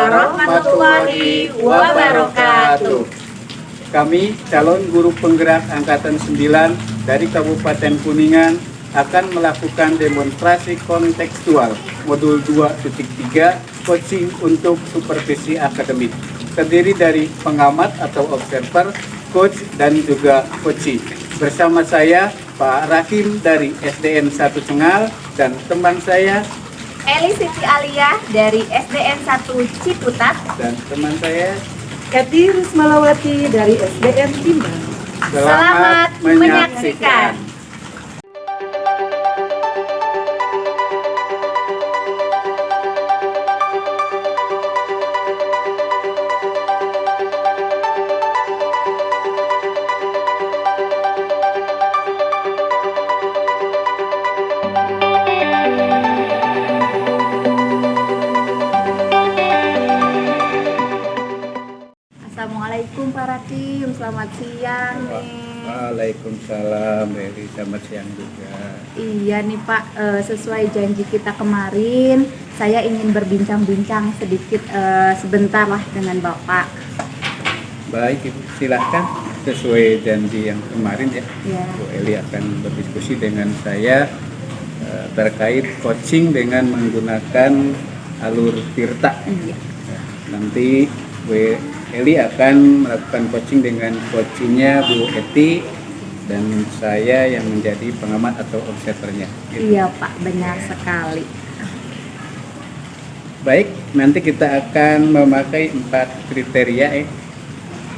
warahmatullahi wabarakatuh. Kami calon guru penggerak Angkatan 9 dari Kabupaten Kuningan akan melakukan demonstrasi kontekstual modul 2.3 coaching untuk supervisi akademik. Terdiri dari pengamat atau observer, coach, dan juga coachee. Bersama saya Pak Rahim dari SDN 1 Cengal dan teman saya Eli Siti Alia dari SDN 1 Ciputat dan teman saya Kati Rusmalawati dari SDN Timbang. Selamat menyaksikan. Assalamualaikum Pak Rakim, selamat siang nih. Waalaikumsalam, Beli, selamat siang juga. Iya nih Pak, sesuai janji kita kemarin, saya ingin berbincang-bincang sedikit sebentar lah dengan Bapak. Baik, Ibu, silahkan. Sesuai janji yang kemarin ya, Ya. Bu Eli akan berdiskusi dengan saya terkait coaching dengan menggunakan alur Tirta. Iya. Nanti Bu Eli akan melakukan coaching dengan coachingnya Bu Eti dan saya yang menjadi pengamat atau observernya. Iya Pak, benar sekali. Baik, nanti kita akan memakai 4 kriteria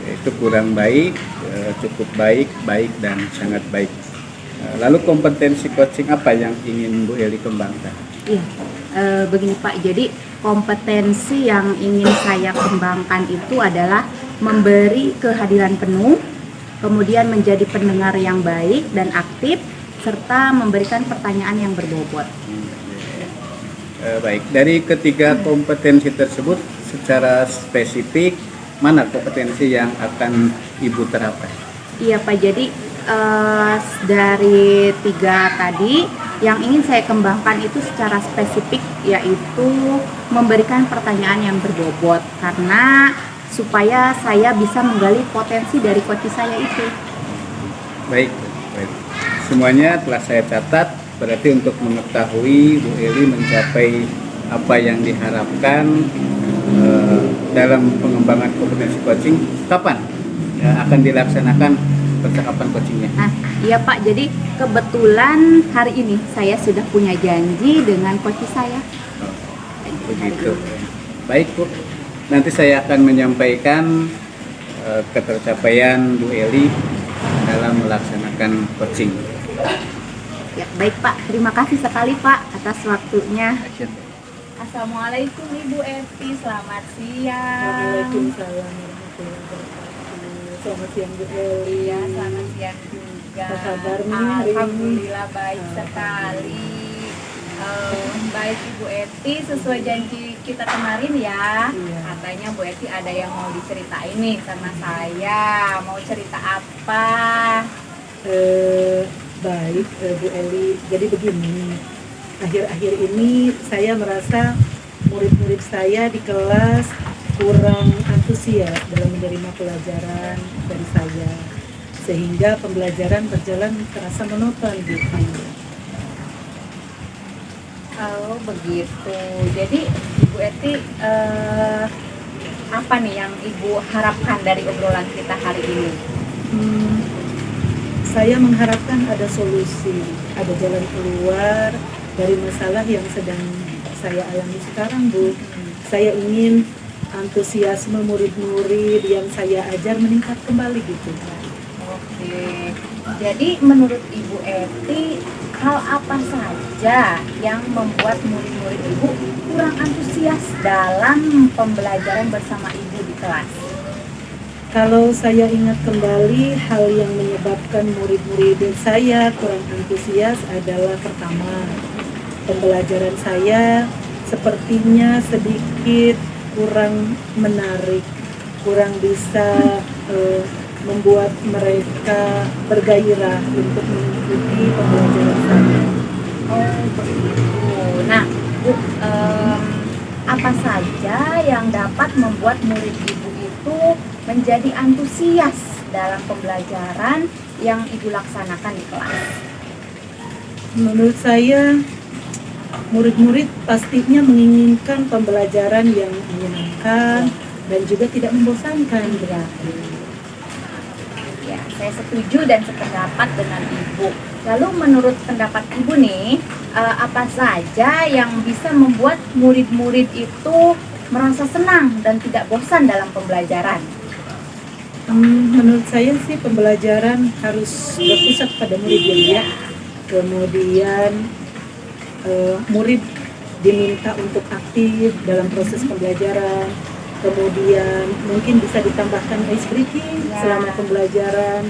yaitu kurang baik, cukup baik, baik, dan sangat baik. Lalu kompetensi coaching apa yang ingin Bu Eli kembangkan? Iya, begini Pak, jadi kompetensi yang ingin saya kembangkan itu adalah memberi kehadiran penuh, kemudian menjadi pendengar yang baik dan aktif, serta memberikan pertanyaan yang berbobot. Baik, dari ketiga kompetensi tersebut secara spesifik, mana kompetensi yang akan Ibu terapkan? Iya Pak, jadi dari 3 tadi yang ingin saya kembangkan itu secara spesifik yaitu memberikan pertanyaan yang berbobot karena supaya saya bisa menggali potensi dari coach saya itu. Baik, baik. Semuanya telah saya catat, berarti untuk mengetahui Bu Eli mencapai apa yang diharapkan dalam pengembangan kompetensi coaching, kapan akan dilaksanakan percakapan coachingnya? Nah, iya Pak, jadi kebetulan hari ini saya sudah punya janji dengan coach saya. Begitu. Baik Bu, nanti saya akan menyampaikan ketercapaian Bu Eli dalam melaksanakan coaching. Ya, baik Pak, terima kasih sekali Pak atas waktunya. Action. Assalamualaikum Ibu Eti, selamat siang. Waalaikumsalam warahmatullahi wabarakatuh. Selamat siang Bu Eli. Iya, selamat siang juga. Apa kabarnya hari ini? Alhamdulillah baik sekali. Baik Ibu Eti, sesuai janji kita kemarin ya. Iya. Katanya Bu Eti ada yang mau diceritain nih sama saya. Mau cerita apa? Baik Bu Eli, jadi begini, akhir-akhir ini saya merasa murid-murid saya di kelas kurang antusias dalam menerima pelajaran dari saya, sehingga pembelajaran berjalan terasa monoton gitu. Oh begitu. Jadi Ibu Eti apa nih yang Ibu harapkan dari obrolan kita hari ini? Saya mengharapkan ada solusi, ada jalan keluar dari masalah yang sedang saya alami sekarang, Bu. Saya ingin antusiasme murid-murid yang saya ajar meningkat kembali gitu. Oke. Jadi menurut Ibu Eti, hal apa saja yang membuat murid-murid Ibu kurang antusias dalam pembelajaran bersama Ibu di kelas? Kalau saya ingat kembali, hal yang menyebabkan murid-murid saya kurang antusias adalah pertama, pembelajaran saya sepertinya sedikit kurang menarik, kurang bisa membuat mereka bergairah untuk mengikuti pembelajaran saya. Oh begitu. Nah Bu, apa saja yang dapat membuat murid Ibu itu menjadi antusias dalam pembelajaran yang Ibu laksanakan di kelas? Menurut saya, murid-murid pastinya menginginkan pembelajaran yang menyenangkan dan juga tidak membosankan berarti. Ya, saya setuju dan sependapat dengan Ibu. Lalu menurut pendapat Ibu nih, apa saja yang bisa membuat murid-murid itu merasa senang dan tidak bosan dalam pembelajaran? Menurut saya sih pembelajaran harus berpusat pada murid ya. Kemudian murid diminta untuk aktif dalam proses pembelajaran. Kemudian mungkin bisa ditambahkan ice breaking selama pembelajaran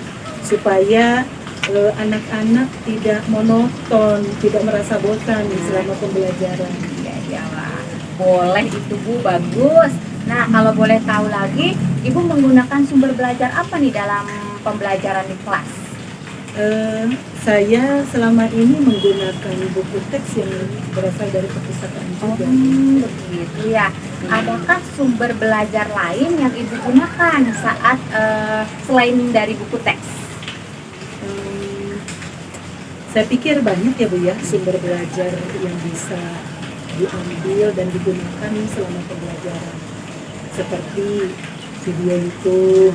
supaya anak-anak tidak monoton, tidak merasa bosan selama pembelajaran. Ya, boleh itu Bu, bagus. Nah, kalau boleh tahu lagi, Ibu menggunakan sumber belajar apa nih dalam pembelajaran di kelas? Saya selama ini menggunakan buku teks yang berasal dari perpustakaan juga. Begitu ya. Adakah sumber belajar lain yang Ibu gunakan saat selain dari buku teks? Saya pikir banyak ya Bu ya sumber belajar yang bisa diambil dan digunakan selama pembelajaran, seperti video YouTube,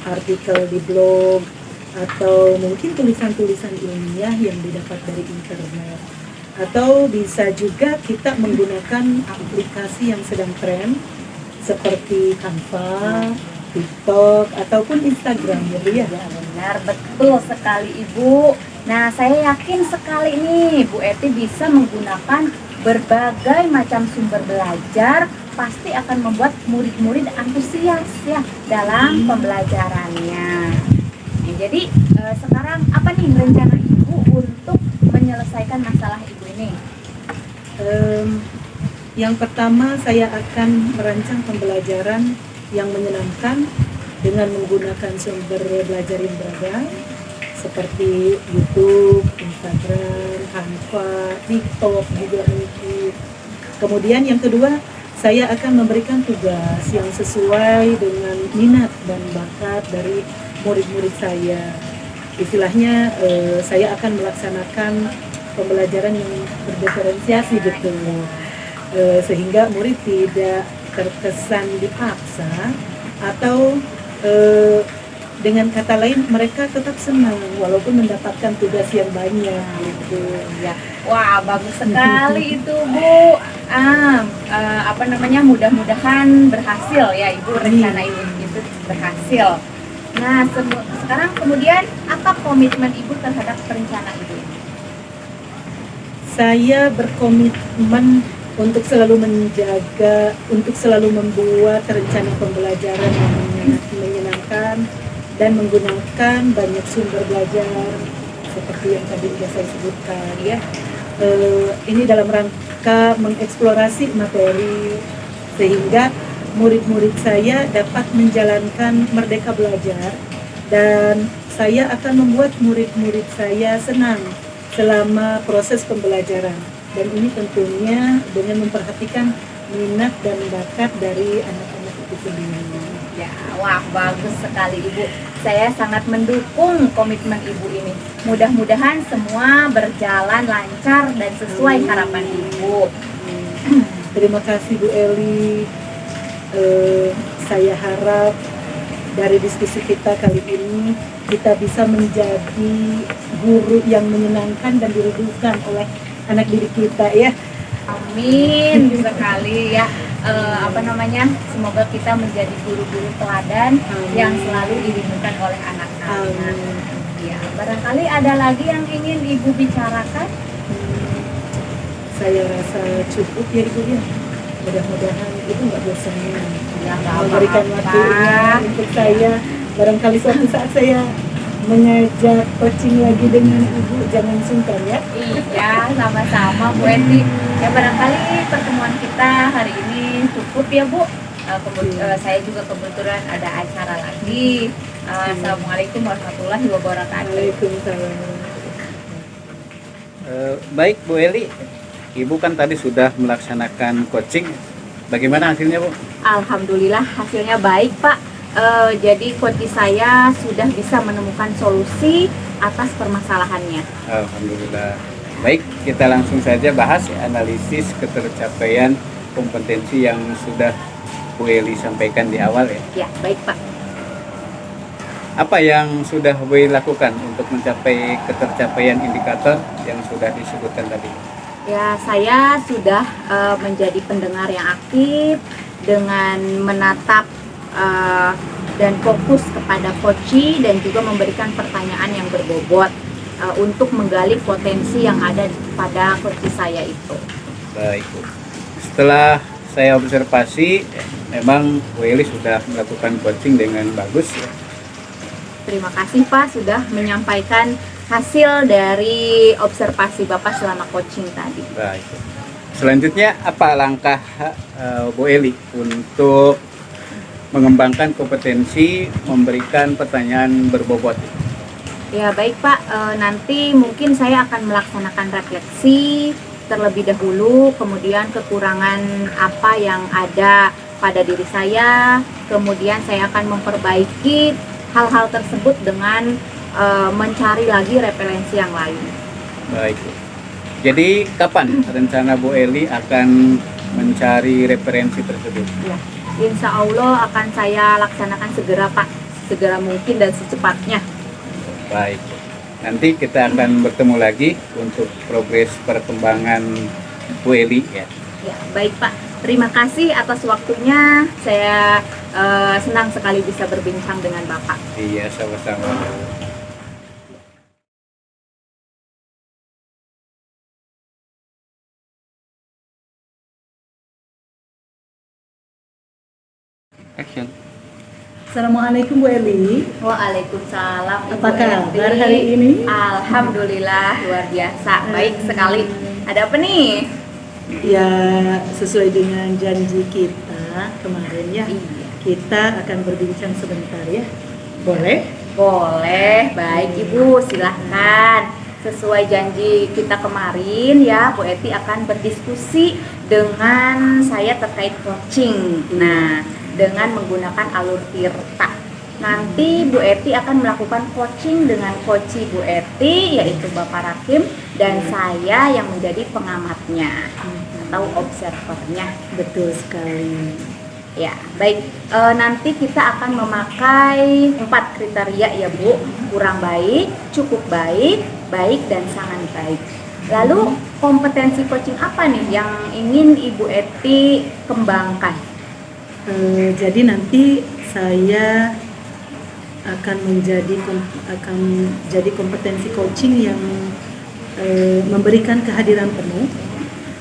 artikel di blog, atau mungkin tulisan-tulisan ilmiah yang didapat dari internet. Atau bisa juga kita menggunakan aplikasi yang sedang tren seperti Canva, TikTok, ataupun Instagram ya Bu ya. Ya benar, betul sekali Ibu. Nah, saya yakin sekali nih Bu Eti bisa menggunakan berbagai macam sumber belajar, pasti akan membuat murid-murid antusias ya dalam pembelajarannya. Nah, jadi sekarang apa nih rencana Ibu untuk menyelesaikan masalah Ibu ini? Yang pertama, saya akan merancang pembelajaran yang menyenangkan dengan menggunakan sumber belajar yang beragam seperti YouTube, Instagram, Canva, TikTok juga mungkin. Kemudian yang kedua, saya akan memberikan tugas yang sesuai dengan minat dan bakat dari murid-murid saya. Istilahnya saya akan melaksanakan pembelajaran yang berdiferensiasi gitu, sehingga murid tidak terkesan dipaksa atau dengan kata lain mereka tetap senang walaupun mendapatkan tugas yang banyak gitu ya. Wah, bagus sekali itu Bu. Mudah-mudahan berhasil ya Ibu, rencana Ibu itu berhasil. Nah, sekarang kemudian apa komitmen Ibu terhadap rencana Ibu? Saya berkomitmen untuk selalu menjaga, untuk selalu membuat rencana pembelajaran yang menyenangkan dan menggunakan banyak sumber belajar seperti yang tadi sudah saya sebutkan ya. Ini dalam rangka mengeksplorasi materi sehingga murid-murid saya dapat menjalankan merdeka belajar, dan saya akan membuat murid-murid saya senang selama proses pembelajaran, dan ini tentunya dengan memperhatikan minat dan bakat dari anak-anak itu sendiri. Ya, wah bagus sekali Ibu. Saya sangat mendukung komitmen Ibu ini. Mudah-mudahan semua berjalan lancar dan sesuai harapan Ibu. Terima kasih Bu Eli. Saya harap dari diskusi kita kali ini kita bisa menjadi guru yang menyenangkan dan dirindukan oleh anak didik kita ya. Amin sekali ya. Semoga kita menjadi guru-guru teladan yang selalu dirindukan oleh anak-anak. Ya, barangkali ada lagi yang ingin Ibu bicarakan? Saya rasa cukup ya Ibu ya. Mudah-mudahan Ibu nggak bosan Ya, memberikan waktunya untuk saya. Barangkali suatu saat saya mengajak coaching lagi dengan Ibu, jangan sungkan ya. Iya, sama-sama Bu Eti. Ya, barangkali pertemuan kita hari ini cukup ya Bu. Saya juga kebetulan ada acara lagi. Assalamualaikum warahmatullahi wabarakatuh. Waalaikumsalam. Baik Bu Eli, Ibu kan tadi sudah melaksanakan coaching Bagaimana hasilnya, Bu? Alhamdulillah hasilnya baik, Pak. Jadi coach saya sudah bisa menemukan solusi atas permasalahannya. Alhamdulillah. Baik, kita langsung saja bahas analisis ketercapaian kompetensi yang sudah Bu Eli sampaikan di awal ya. Ya, baik, Pak. Apa yang sudah Bu Eli lakukan untuk mencapai ketercapaian indikator yang sudah disebutkan tadi? Ya, saya sudah menjadi pendengar yang aktif dengan menatap dan fokus kepada coaching dan juga memberikan pertanyaan yang berbobot untuk menggali potensi yang ada pada coaching saya itu. Baik, Bu. Setelah saya observasi, memang Bu Eli sudah melakukan coaching dengan bagus ya. Terima kasih Pak sudah menyampaikan hasil dari observasi Bapak selama coaching tadi. Baik. Selanjutnya apa langkah Bu Eli untuk mengembangkan kompetensi memberikan pertanyaan berbobot? Ya baik Pak, nanti mungkin saya akan melaksanakan refleksi terlebih dahulu, kemudian kekurangan apa yang ada pada diri saya, kemudian saya akan memperbaiki hal-hal tersebut dengan mencari lagi referensi yang lain. Baik. Jadi kapan rencana Bu Eli akan mencari referensi tersebut? Ya, insya Allah akan saya laksanakan segera Pak, segera mungkin dan secepatnya. Baik. Nanti kita akan bertemu lagi untuk progres perkembangan Bu Eli ya. Ya, baik Pak. Terima kasih atas waktunya. Saya senang sekali bisa berbincang dengan Bapak. Iya, sama-sama. Action. Assalamualaikum Bu Eli. Waalaikumsalam. Ibu Apa kabar Eti. hari ini? Alhamdulillah luar biasa. Baik sekali. Ada apa nih? Ya sesuai dengan janji kita kemarin ya, Iya. kita akan berbincang sebentar ya. Boleh? Boleh. Baik Ibu, silahkan. Sesuai janji kita kemarin ya, Bu Eti akan berdiskusi dengan saya terkait coaching. Nah, dengan menggunakan alur Tirta. Nanti Bu Eti akan melakukan coaching dengan coach Bu Eti, yaitu Bapak Rakim, dan saya yang menjadi pengamatnya atau observernya. Betul sekali. Ya, baik. Nanti kita akan memakai 4 kriteria ya Bu. Kurang baik, cukup baik, baik, dan sangat baik. Lalu kompetensi coaching apa nih yang ingin Ibu Eti kembangkan? Jadi nanti saya akan jadi kompetensi coaching yang memberikan kehadiran penuh,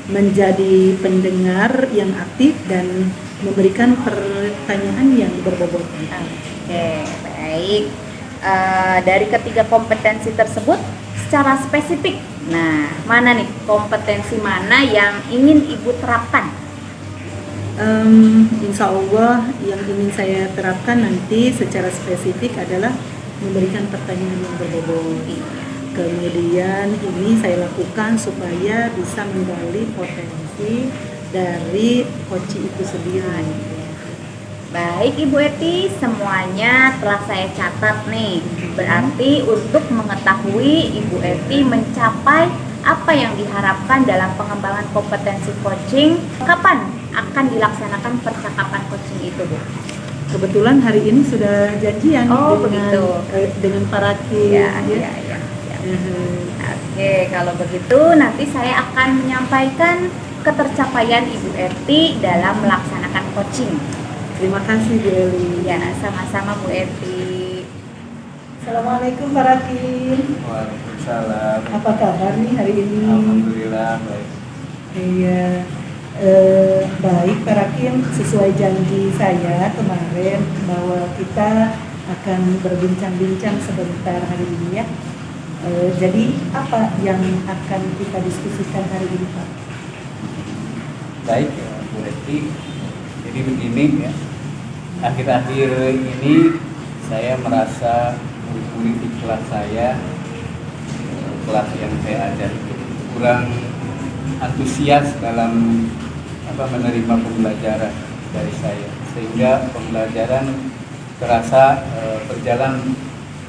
menjadi pendengar yang aktif dan memberikan pertanyaan yang berbobot. Oke, baik. Dari ketiga kompetensi tersebut secara spesifik, nah mana nih kompetensi mana yang ingin Ibu terapkan? Insya Allah yang ingin saya terapkan nanti secara spesifik adalah memberikan pertanyaan yang berbobot. Kemudian ini saya lakukan supaya bisa menggali potensi dari coach itu sendiri. Baik Ibu Eti, semuanya telah saya catat nih. Berarti untuk mengetahui Ibu Eti mencapai apa yang diharapkan dalam pengembangan kompetensi coaching, kapan akan dilaksanakan percakapan coaching itu, Bu? Kebetulan hari ini sudah janjian begitu. Dengan para kim. Ya. Oke, kalau begitu nanti saya akan menyampaikan ketercapaian Ibu Eti dalam melaksanakan coaching. Terima kasih Bu Eli. Ya, sama-sama Bu Eti. Assalamualaikum para kim. Waalaikumsalam. Apa kabar nih hari ini? Alhamdulillah baik. Iya. Baik para kim, sesuai janji saya kemarin bahwa kita akan berbincang-bincang sebentar hari ini ya. Jadi apa yang akan kita diskusikan hari ini Pak? Baik ya Bu Eti. Jadi begini ya. Akhir-akhir ini saya merasa murid di kelas saya, kelas yang saya ajar itu kurang antusias dalam menerima pembelajaran dari saya, sehingga pembelajaran terasa berjalan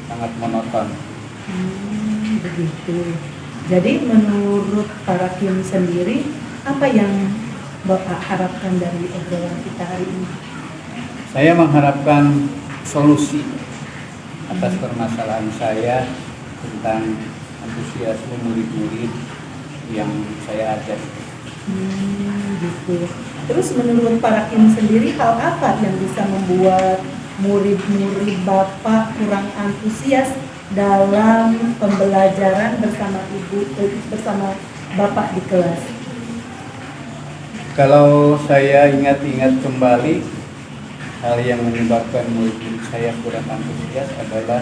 sangat monoton. Begitu. Jadi menurut para Kim sendiri, apa yang Bapak harapkan dari obrolan kita hari ini? Saya mengharapkan solusi atas permasalahan saya tentang antusiasme murid-murid yang saya ajar. Gitu. Terus menurut para Kim sendiri, hal apa yang bisa membuat murid-murid Bapak kurang antusias dalam pembelajaran bersama Bapak di kelas? Kalau saya ingat-ingat kembali, hal yang menyebabkan murid-murid saya kurang antusias adalah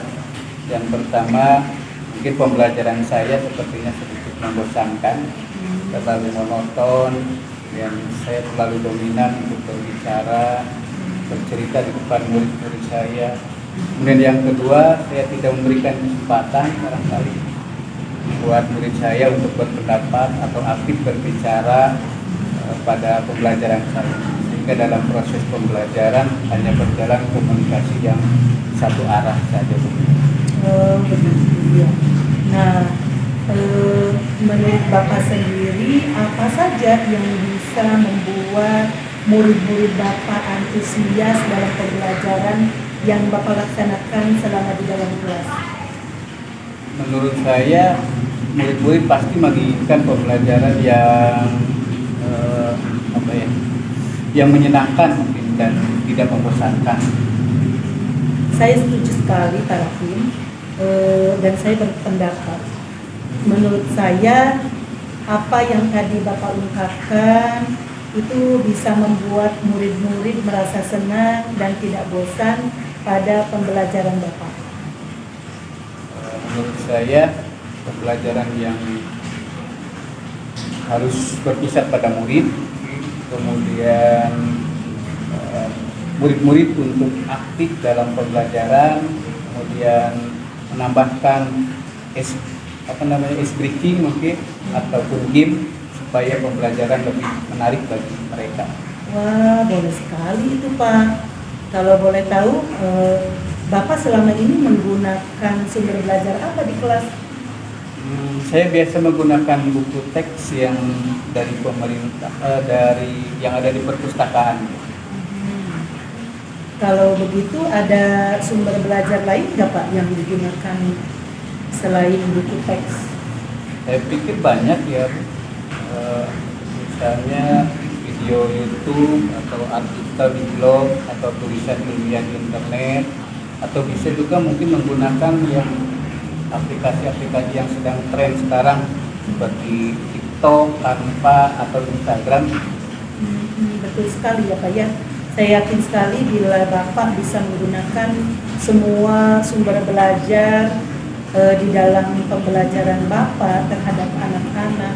yang pertama, mungkin pembelajaran saya sepertinya sedikit membosankan, terlalu monoton, dan saya terlalu dominan untuk berbicara, bercerita di depan murid-murid saya. Kemudian yang kedua, saya tidak memberikan kesempatan barangkali buat murid saya untuk berpendapat atau aktif berbicara pada pembelajaran saya, sehingga dalam proses pembelajaran hanya berjalan komunikasi yang satu arah saja. Begitu ya. Nah, menurut Bapak sendiri, apa saja yang bisa membuat murid-murid Bapak antusias dalam pembelajaran yang Bapak laksanakan selama di dalam kelas? Menurut saya, murid-murid pasti menginginkan pembelajaran yang menyenangkan mungkin dan tidak membosankan. Saya setuju sekali Pak Kim, dan saya berpendapat, menurut saya apa yang tadi Bapak ungkapkan itu bisa membuat murid-murid merasa senang dan tidak bosan pada pembelajaran Bapak. Menurut saya, pembelajaran yang harus berpusat pada murid, kemudian murid-murid untuk aktif dalam pembelajaran, kemudian menambahkan ice breaking mungkin ataupun game supaya pembelajaran lebih menarik bagi mereka. Wah, boleh sekali itu Pak. Kalau boleh tahu, Bapak selama ini menggunakan sumber belajar apa di kelas? Saya biasa menggunakan buku teks yang dari pemerintah, yang ada di perpustakaan. Kalau begitu, ada sumber belajar lain nggak Pak yang digunakan selain buku teks? Saya pikir banyak ya, misalnya video YouTube atau artikel di blog atau tulisan ilmiah di internet, atau bisa juga mungkin menggunakan yang aplikasi-aplikasi yang sedang tren sekarang seperti TikTok, Canva atau Instagram. Betul sekali ya Pak ya. Saya yakin sekali bila Bapak bisa menggunakan semua sumber belajar di dalam pembelajaran Bapak terhadap anak-anak,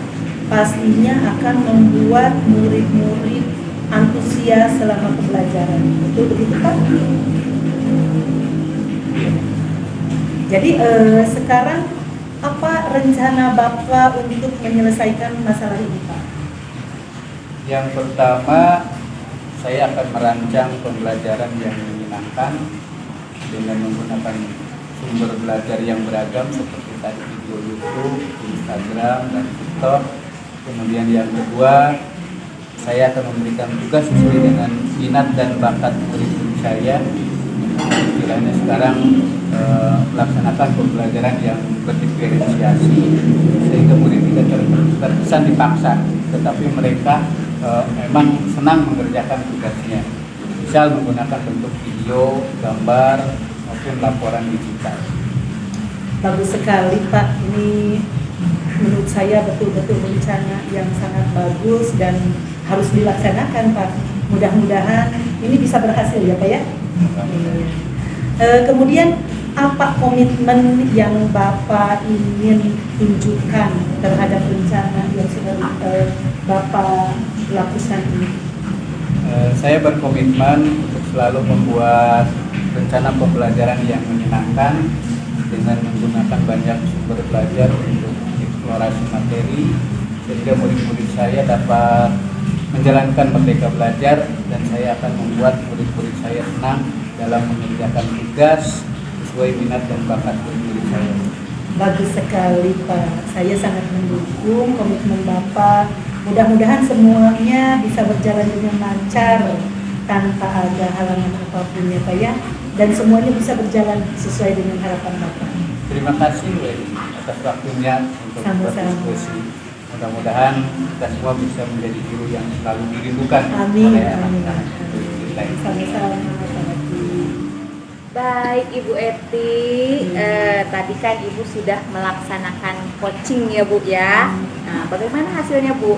pastinya akan membuat murid-murid antusias selama pembelajaran. Betul begitu Pak? Jadi sekarang apa rencana Bapak untuk menyelesaikan masalah ini Pak? Yang pertama, saya akan merancang pembelajaran yang menyenangkan dengan menggunakan sumber belajar yang beragam seperti tadi video YouTube, Instagram, dan TikTok. Kemudian yang kedua, saya akan memberikan tugas sesuai dengan minat dan bakat murid-murid saya. Istilahnya sekarang melaksanakan pembelajaran yang berdiferensiasi sehingga murid tidak terkesan dipaksa, tetapi mereka memang senang mengerjakan tugasnya. Misal menggunakan bentuk video, gambar, maupun laporan digital. Bagus sekali Pak, ini menurut saya betul-betul rencana yang sangat bagus dan harus dilaksanakan Pak. Mudah-mudahan ini bisa berhasil ya Pak ya. Kemudian apa komitmen yang Bapak ingin tunjukkan terhadap rencana yang sudah Bapak lakukan ini? Saya berkomitmen untuk selalu membuat rencana pembelajaran yang menyenangkan dengan menggunakan banyak sumber belajar untuk eksplorasi materi, sehingga murid-murid saya dapat menjalankan Merdeka Belajar, dan saya akan membuat murid-murid saya senang dalam mengerjakan tugas sesuai minat dan bakat murid saya. Bagus sekali Pak, saya sangat mendukung komitmen Bapak. Mudah-mudahan semuanya bisa berjalan dengan lancar tanpa ada halangan apapun ya Pak ya, dan semuanya bisa berjalan sesuai dengan harapan Bapak. Terima kasih Bu Edi atas waktunya untuk Sama-sama. berdiskusi. Mudah-mudahan kita semua bisa menjadi guru yang selalu dirindukan Amin, oleh amin, anak-anak amin. kita ini. Sama-sama Pak Haji. Baik Ibu Eti, tadi kan Ibu sudah melaksanakan coaching ya Bu ya. Nah, bagaimana hasilnya Bu?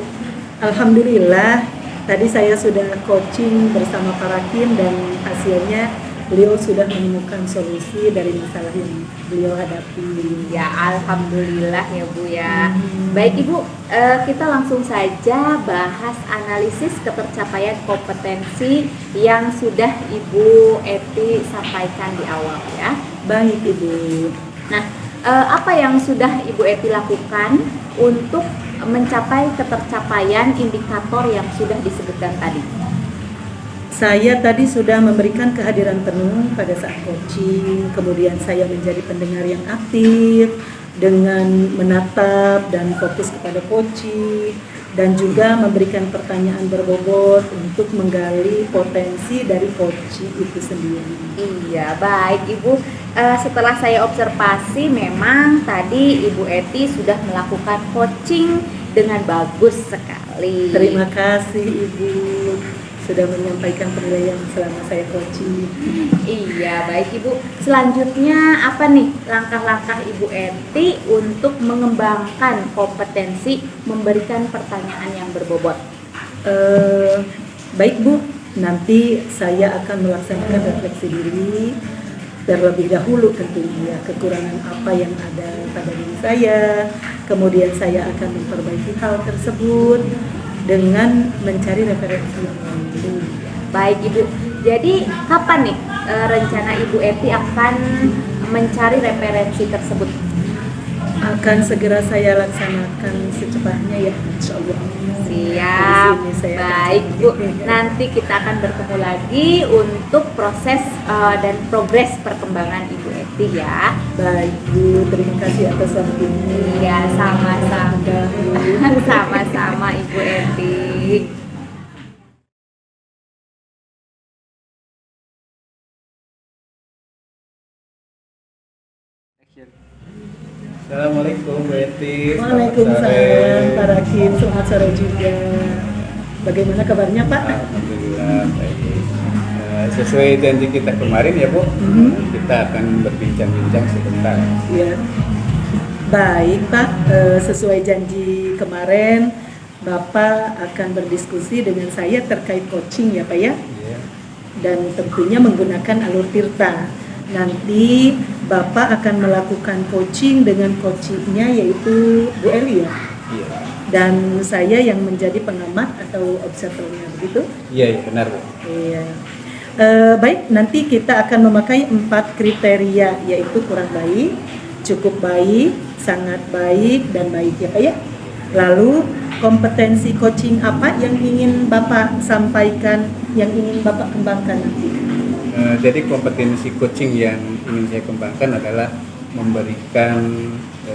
Alhamdulillah, tadi saya sudah coaching bersama Pak Rakim dan hasilnya beliau sudah menemukan solusi dari masalah yang beliau hadapi. Ya Alhamdulillah ya Bu ya. Baik Ibu, kita langsung saja bahas analisis ketercapaian kompetensi yang sudah Ibu Eti sampaikan di awal ya. Baik Ibu. Nah, apa yang sudah Ibu Eti lakukan untuk mencapai ketercapaian indikator yang sudah disebutkan tadi? Saya tadi sudah memberikan kehadiran penuh pada saat coaching, kemudian saya menjadi pendengar yang aktif dengan menatap dan fokus kepada coaching, dan juga memberikan pertanyaan berbobot untuk menggali potensi dari coaching itu sendiri. Iya, baik Ibu. Setelah saya observasi, memang tadi Ibu Eti sudah melakukan coaching dengan bagus sekali. Terima kasih Ibu sudah menyampaikan penilaian selama saya coaching. Iya, baik Ibu. Selanjutnya apa nih langkah-langkah Ibu Eti untuk mengembangkan kompetensi memberikan pertanyaan yang berbobot? Baik Bu, nanti saya akan melaksanakan refleksi diri terlebih dahulu, tentunya kekurangan apa yang ada pada diri saya, kemudian saya akan memperbaiki hal tersebut dengan mencari referensi yang lain. Baik Ibu, jadi kapan nih rencana Ibu Eti akan mencari referensi tersebut? Akan segera saya laksanakan secepatnya ya, insya Allah. Siap, Di sini saya baik Bu. Nanti kita akan bertemu lagi untuk proses dan progres perkembangan Ibu Eti ya. Baik Bu, terima kasih atas waktunya. Iya, sama-sama. Sama-sama Ibu Eti. Assalamualaikum Bu Eti. Waalaikumsalam Pak Rakim, selamat sore juga. Bagaimana kabarnya Pak? Alhamdulillah baik. Sesuai janji kita kemarin ya Bu, kita akan berbincang-bincang sebentar. Ya. Baik Pak, sesuai janji kemarin Bapak akan berdiskusi dengan saya terkait coaching ya Pak ya, Iya. dan tentunya menggunakan alur tirta. Nanti Bapak akan melakukan coaching dengan coachingnya yaitu Bu Eli ya, Iya. dan saya yang menjadi pengamat atau observernya, begitu? Iya, benar Bu. Iya. Baik, nanti kita akan memakai 4 kriteria, yaitu kurang baik, cukup baik, sangat baik, dan baik ya Pak ya. Lalu kompetensi coaching apa yang ingin Bapak sampaikan, yang ingin Bapak kembangkan nanti? Jadi kompetensi coaching yang ingin saya kembangkan adalah memberikan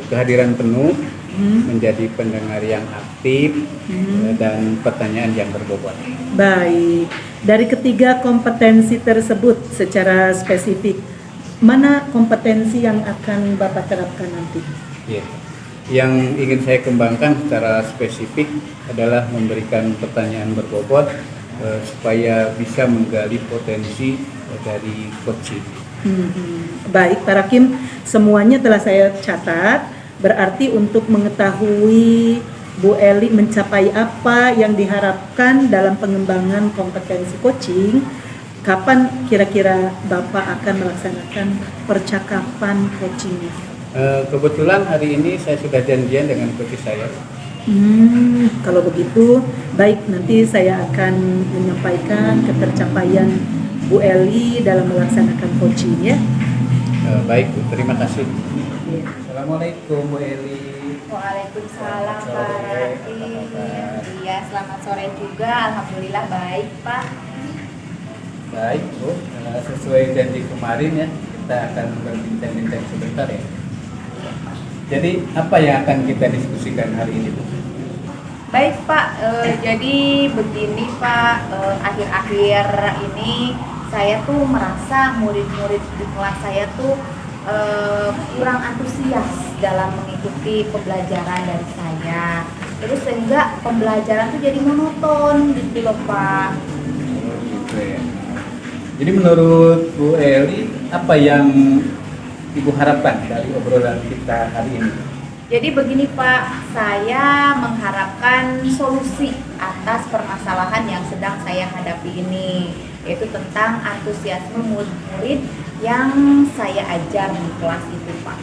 kehadiran penuh, menjadi pendengar yang aktif, dan pertanyaan yang berbobot. Baik, dari ketiga kompetensi tersebut secara spesifik, mana kompetensi yang akan Bapak terapkan nanti? Iya. Yang ingin saya kembangkan secara spesifik adalah memberikan pertanyaan berbobot supaya bisa menggali potensi dari coaching. Baik Pak Rakim, semuanya telah saya catat. Berarti untuk mengetahui Bu Eli mencapai apa yang diharapkan dalam pengembangan kompetensi coaching, kapan kira-kira Bapak akan melaksanakan percakapan coaching? Kebetulan hari ini saya sudah janjian dengan coach saya. Kalau begitu, baik, nanti saya akan menyampaikan ketercapaian Bu Eli dalam melaksanakan coaching ya. Baik Bu, terima kasih. Assalamualaikum Bu Eli. Waalaikumsalam Selamat Pak sore, Rati. apa kabar? Iya, selamat sore juga. Alhamdulillah baik Pak. Baik Bu, sesuai janji kemarin ya, kita akan berbincang-bincang sebentar ya. Jadi apa yang akan kita diskusikan hari ini Bu? Baik Pak, jadi begini Pak, akhir-akhir ini saya tuh merasa murid-murid di kelas saya tuh kurang antusias dalam mengikuti pembelajaran dari saya. Terus sehingga pembelajaran tuh jadi monoton gitu loh Pak. Oh, gitu ya. Jadi menurut Bu Eli, apa yang Ibu harapkan dari obrolan kita hari ini? Jadi begini Pak, saya mengharapkan solusi atas permasalahan yang sedang saya hadapi ini, yaitu tentang antusiasme murid-murid yang saya ajar di kelas itu Pak.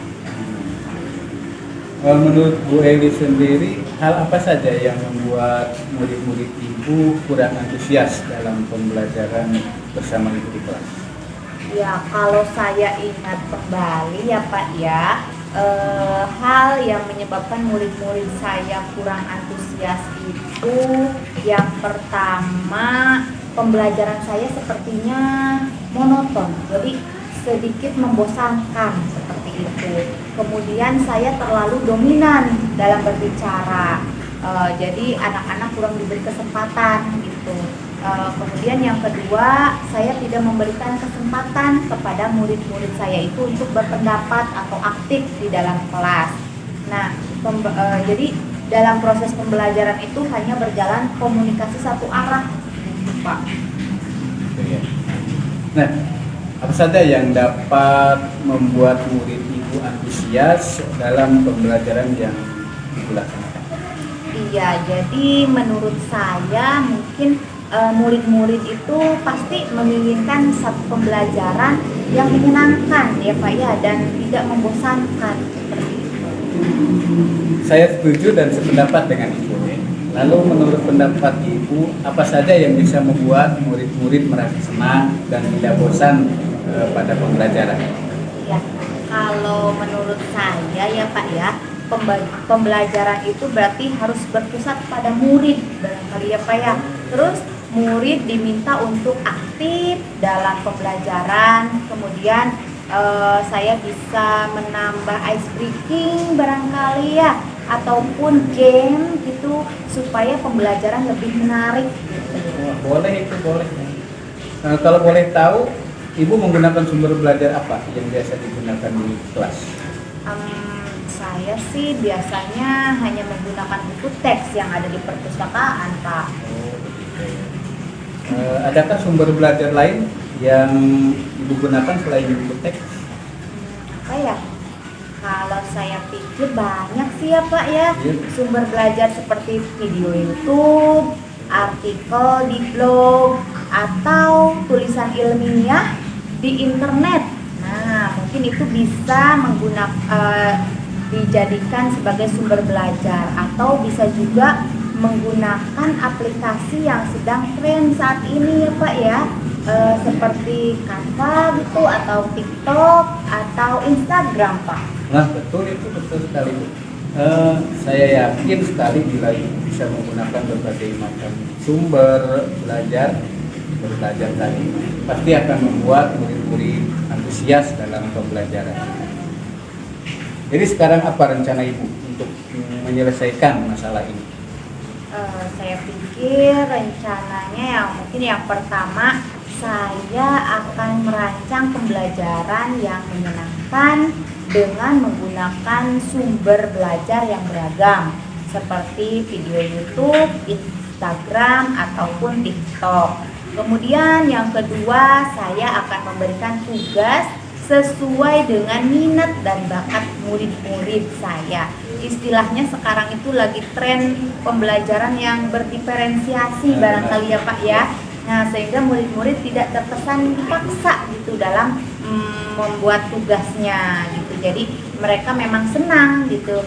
Menurut Bu Eli sendiri, hal apa saja yang membuat murid-murid Ibu kurang antusias dalam pembelajaran bersama Ibu di kelas? Ya, kalau saya ingat kembali ya Pak ya, hal yang menyebabkan murid-murid saya kurang antusias itu yang pertama, pembelajaran saya sepertinya monoton, jadi sedikit membosankan seperti itu. Kemudian saya terlalu dominan dalam berbicara, jadi anak-anak kurang diberi kesempatan gitu. Kemudian yang kedua, saya tidak memberikan kesempatan kepada murid-murid saya itu untuk berpendapat atau aktif di dalam kelas. Nah, jadi dalam proses pembelajaran itu hanya berjalan komunikasi satu arah, gitu, Pak. Gitu ya. Nah, apa saja yang dapat membuat murid Ibu antusias dalam pembelajaran yang Ibu laksanakan? Iya, jadi menurut saya mungkin murid-murid itu pasti menginginkan satu pembelajaran yang menyenangkan ya Pak ya, dan tidak membosankan seperti itu. Saya setuju dan sependapat dengan Ibu. Lalu menurut pendapat Ibu, apa saja yang bisa membuat murid-murid merasa senang dan tidak bosan pada pembelajaran? Ya, kalau menurut saya ya Pak ya, pembelajaran itu berarti harus berpusat pada murid barangkali ya Pak ya. Terus murid diminta untuk aktif dalam pembelajaran, kemudian saya bisa menambah ice breaking barangkali ya, ataupun game gitu supaya pembelajaran lebih menarik gitu. Boleh itu, boleh. Kalau boleh tahu, Ibu menggunakan sumber belajar apa yang biasa digunakan di kelas? Saya sih biasanya hanya menggunakan buku teks yang ada di perpustakaan Pak. Oh, begitu. Adakah sumber belajar lain yang Ibu gunakan selain buku teks? Apa ya? Kalau saya pikir banyak sih ya Pak ya, Iya. sumber belajar seperti video YouTube, artikel di blog, atau tulisan ilmiah di internet. Nah, mungkin itu bisa dijadikan sebagai sumber belajar, atau bisa juga menggunakan aplikasi yang sedang tren saat ini ya Pak ya, seperti Canva gitu, atau TikTok, atau Instagram Pak. Nah, betul itu, betul sekali Bu. Saya yakin sekali bila Ibu bisa menggunakan berbagai macam sumber belajar tadi, pasti akan membuat murid-murid antusias dalam pembelajaran. Jadi sekarang apa rencana Ibu untuk menyelesaikan masalah ini? Saya pikir rencananya yang mungkin yang pertama, saya akan merancang pembelajaran yang menyenangkan dengan menggunakan sumber belajar yang beragam seperti video YouTube, Instagram, ataupun TikTok. Kemudian yang kedua, saya akan memberikan tugas sesuai dengan minat dan bakat murid-murid saya. Istilahnya sekarang itu lagi tren pembelajaran yang berdiferensiasi barangkali ya Pak ya. Nah, sehingga murid-murid tidak terkesan dipaksa gitu dalam membuat tugasnya gitu. Jadi mereka memang senang gitu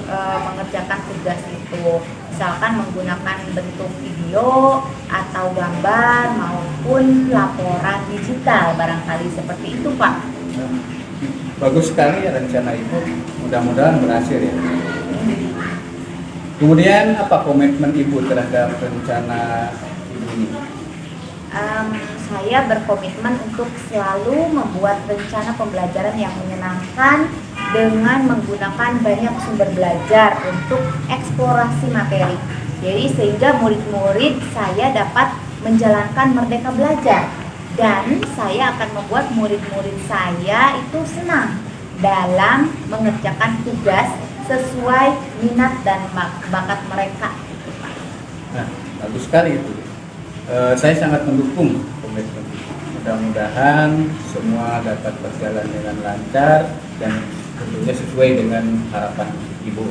mengerjakan tugas itu. Misalkan menggunakan bentuk video atau gambar maupun laporan digital barangkali seperti itu Pak. Bagus sekali ya rencana Ibu, mudah-mudahan berhasil ya. Kemudian apa komitmen Ibu terhadap rencana Ibu ini? Saya berkomitmen untuk selalu membuat rencana pembelajaran yang menyenangkan dengan menggunakan banyak sumber belajar untuk eksplorasi materi. Jadi sehingga murid-murid saya dapat menjalankan merdeka belajar, dan saya akan membuat murid-murid saya itu senang dalam mengerjakan tugas sesuai minat dan bakat mereka. Nah, bagus sekali itu. Saya sangat mendukung komitmen itu. Mudah-mudahan semua dapat berjalan dengan lancar dan tentunya sesuai dengan harapan Ibu.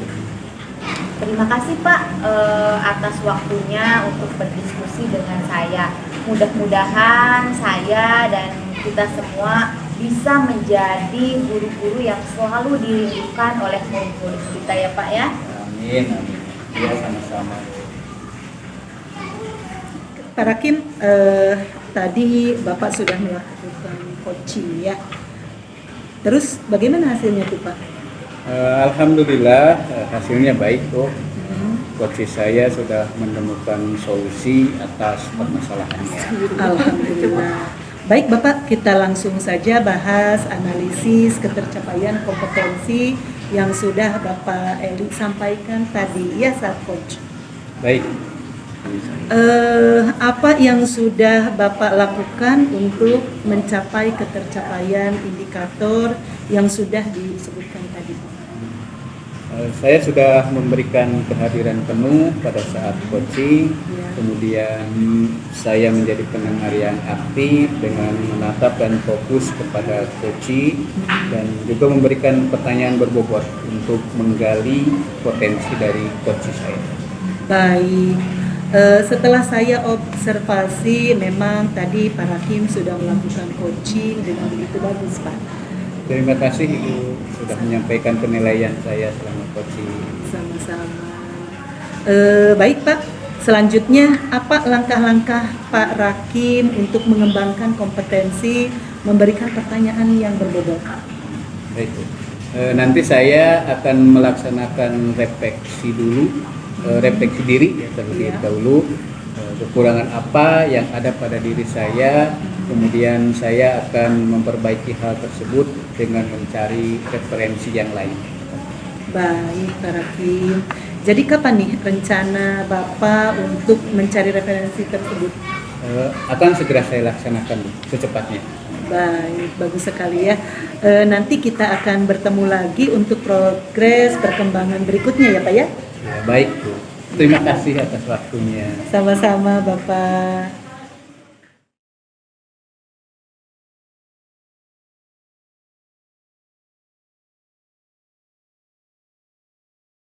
Terima kasih Pak atas waktunya untuk berdiskusi dengan saya. Mudah-mudahan saya dan kita semua bisa menjadi guru-guru yang selalu dirindukan oleh murid-murid kita ya Pak ya. Amin, amin. Ya, sama-sama. Pak Rakim, tadi Bapak sudah melakukan coaching ya. Terus bagaimana hasilnya tuh Pak? Alhamdulillah hasilnya baik tuh. Coach saya sudah menemukan solusi atas permasalahannya. Alhamdulillah. Baik Bapak, kita langsung saja bahas analisis ketercapaian kompetensi yang sudah Bapak Eli sampaikan tadi ya saat coach. Baik. Apa yang sudah Bapak lakukan untuk mencapai ketercapaian indikator yang sudah disebutkan tadi? Saya sudah memberikan kehadiran penuh pada saat coaching, Ya. kemudian saya menjadi pendengar yang aktif dengan menatap dan fokus kepada coaching, dan juga memberikan pertanyaan berbobot untuk menggali potensi dari coach saya. Baik. Setelah saya observasi, memang tadi Pak Rakim sudah melakukan coaching dengan begitu bagus Pak. Terima kasih Ibu sudah menyampaikan penilaian saya selama coaching. Sama-sama. Baik Pak, selanjutnya apa langkah-langkah Pak Rakim untuk mengembangkan kompetensi memberikan pertanyaan yang berbobot? Baik, Bu. Nanti saya akan melaksanakan refleksi dulu, refleksi diri ya, terlebih dahulu, kekurangan apa yang ada pada diri saya, kemudian saya akan memperbaiki hal tersebut dengan mencari referensi yang lain. Baik Pak Rakim. Jadi kapan nih rencana Bapak untuk mencari referensi tersebut? Akan segera saya laksanakan secepatnya. Baik, bagus sekali ya. Nanti kita akan bertemu lagi untuk progres perkembangan berikutnya ya Pak ya. Ya, baik Bu. Terima kasih atas waktunya. Sama-sama Bapak.